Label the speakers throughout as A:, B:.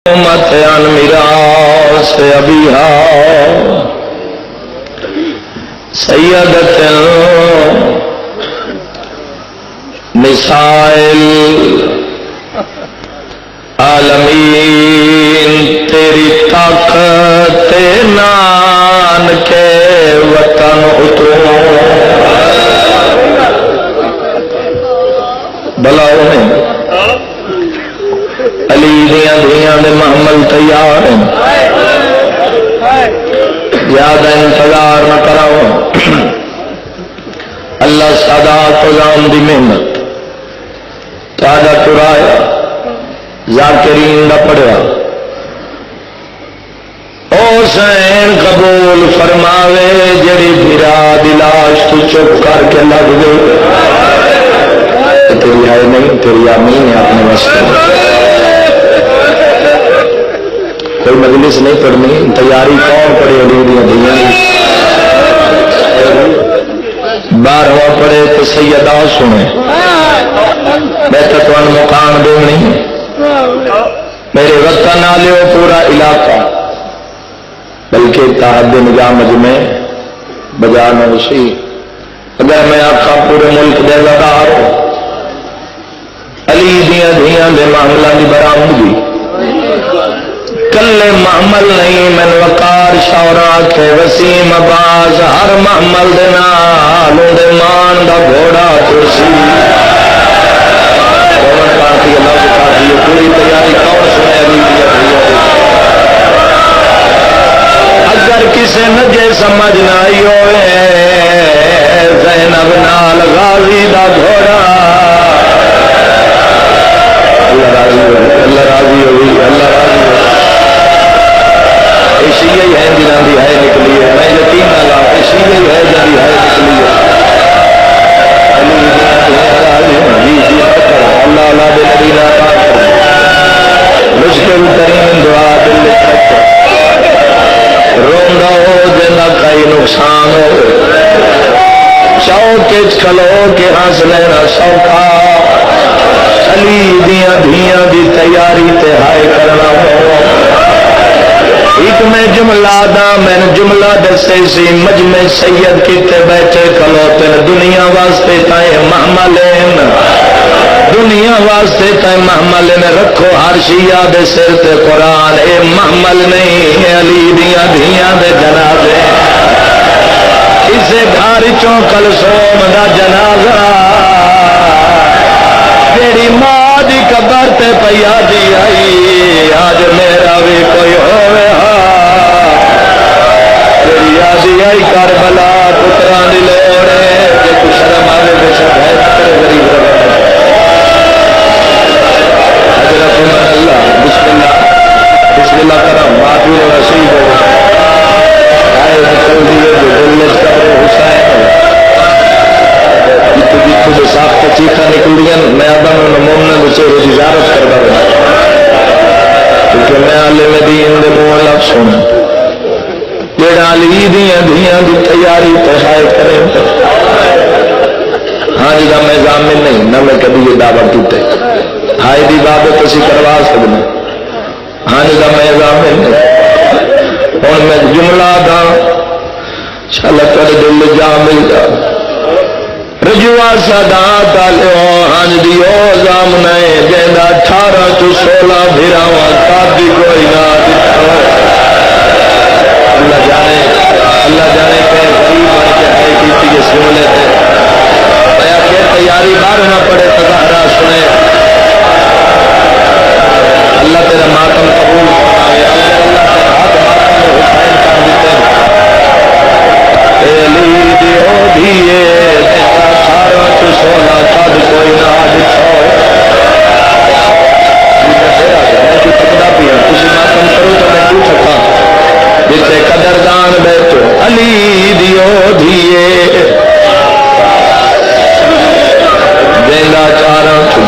A: مت ان میراث ابیہا سیدۃ نساء العالمین تیری طاقت نان کے وطن اترو بلاؤ میں علی دیاں دھیاں دے محمل تیار ہیں زیادہ انتظار نہ کراؤ اللہ سادات غلام دی محنت تاجا چرایا ذاکرین دا پڑھیا او حسین قبول فرماوے جڑی بھرا دی لاش تو چپ کر کے لگ گئی تیری ہے نہیں تیری آمین ہے اپنے واسطے کوئی مجلس نہیں پڑھنی تیاری کون پڑھے علی دیا دیا بارہواں پڑھے تو سیدہ سنے بہتر تو مقام دونی میرے وطن آلیو پورا علاقہ بلکہ تحد نگاہ مجمع بجانا اسی اگر میں آقا پورے ملک دے لدار علی دیا دیا دے معاملہ دی برآمدگی کلے محمل نہیں من وقار شورا کے وسیم عباس ہر محمل دے نالوں دے مان دا گھوڑا ترسی کون پارٹی اللہ سے پارٹی پوری تیاری کون سنے علی دیا اگر کسے نجے سمجھ نہ آئی ہوئے زینب نال غازی دا گھوڑا اللہ راضی ہوئی اللہ راضی ہوئی اللہ راضی ہوئی شیعہ ہے جنہاں دی ہے نکلی ہے میں یقین نہ لا شیعہ ہے جنہاں دی ہے نکلی ہے اللہ اللہ دے نبی عطا کر مشکل ترین دعا دل روندا ہو جنہ کئی نقصان ہو چوکے کھلو کے ہنس لینا سوکھا علی دیاں دھیاں دی تیاری تے ہائے کرنا ہو ایک میں جملہ دا میں جملہ دسے سی مجمع سید کیتے بیٹھے کھلوتے دنیا واسطے تائیں محملین دنیا واسطے تائیں محملین رکھو ہر شیعہ دے سر تے قرآن اے محمل نہیں علی دیاں دھیاں دے جنازے اسے گھر چوں کلثوم دا جنازہ تیری ماں دی قبر تے پیا دی آئی آج میرا بھی کوئی ہوئے تیری آدھی آئی کربلا پتران دی لوڑے کہ کچھ شرم آوے بے شک ہے تیرے غریب رہے حضرت عمر اللہ بسم اللہ کرم معافی و رسید ہو آئے نکل دیئے جو دلت کر حسین جتو جو ساخت چیخا نکل دیا میں آدم و مومن بچے روزی زیارت کرتا ہوں کیونکہ میں عالم دین دے منہ لفظ ہوں جڑا علی دیاں دھیاں دی تیاری تحائے کریں ہاں جدا میں ضامن نہیں نہ میں کبھی یہ دعویٰ کیتے ہائی دی بابت اسی کروا سکتے ہاں جدا میں ضامن نہیں اور میں جملہ دا چلا کر دل جا مل جا رجوع سادات آلیو ہنج دیو زامنے جیندہ 18 تو 16 بھیراواں کابی کوئی نہ دکھو اللہ جانے کہ کی بن کے ہے کیتی کے سولے تھے آیا کہ تیاری بار نہ پڑے تظاہرہ سنے اللہ تیرا ماتم قبول فرمائے اللہ تیرا ہاتھ ماتم میں حسین کر دیتے علی دیو دیئے 18 تو 16 کب کوئی نہ دکھو میں کی تکڑا پیا کسی ماتم کرو تو میں کیوں سکتا جتے قدردان بیٹھو علی دیو دیئے دیندہ 4 تو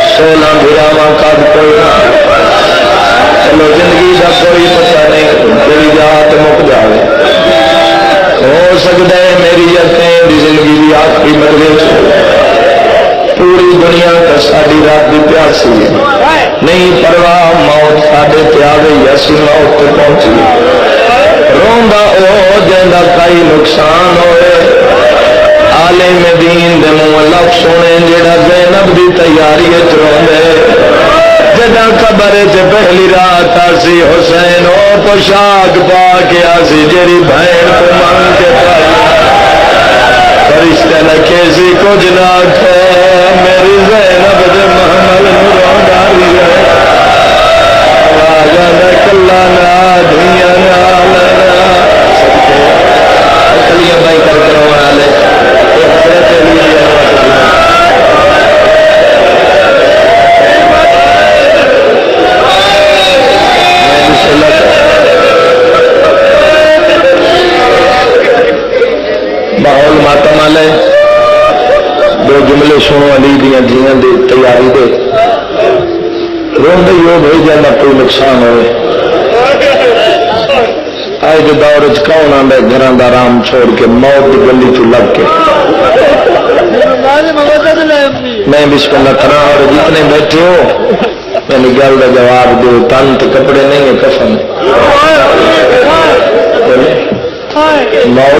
A: 16 بھراواں کب کوئی نہ نہیں پرواہ موت ساڈے تے آوے یا اسی موت تے پہنچی روندا او جیندا کئی نقصان ہوئے عالم دین دے منہ لفظ سنے جڑا زینب دی تیاری وچ روندے جدا قبر چ پہلی رات آسی حسین او پوشاک پا کے آسی جیری بہن کو منگ کے پائی فرشتے لکھے سی کچھ نہ تھے میری زینب دے محمل نوروں ڈاری ہے راجہ نہ کلا نہ دنیا نہ لنا کلیاں بھائی کر کرو والے حضرت علی ماحول ماتم والے دو جملے سنو علی دیا جیاں دی تیاری دے روندے ہو بھائی جانا کوئی نقصان ہوئے آج کے دور کون آتا ہے گھر کا آرام چھوڑ کے موت کی گلی چ لگ کے میں بسم اللہ کرا اور جتنے بیٹھے ہو میری گل کا جواب دو تن تو کپڑے نہیں ہے کفن موت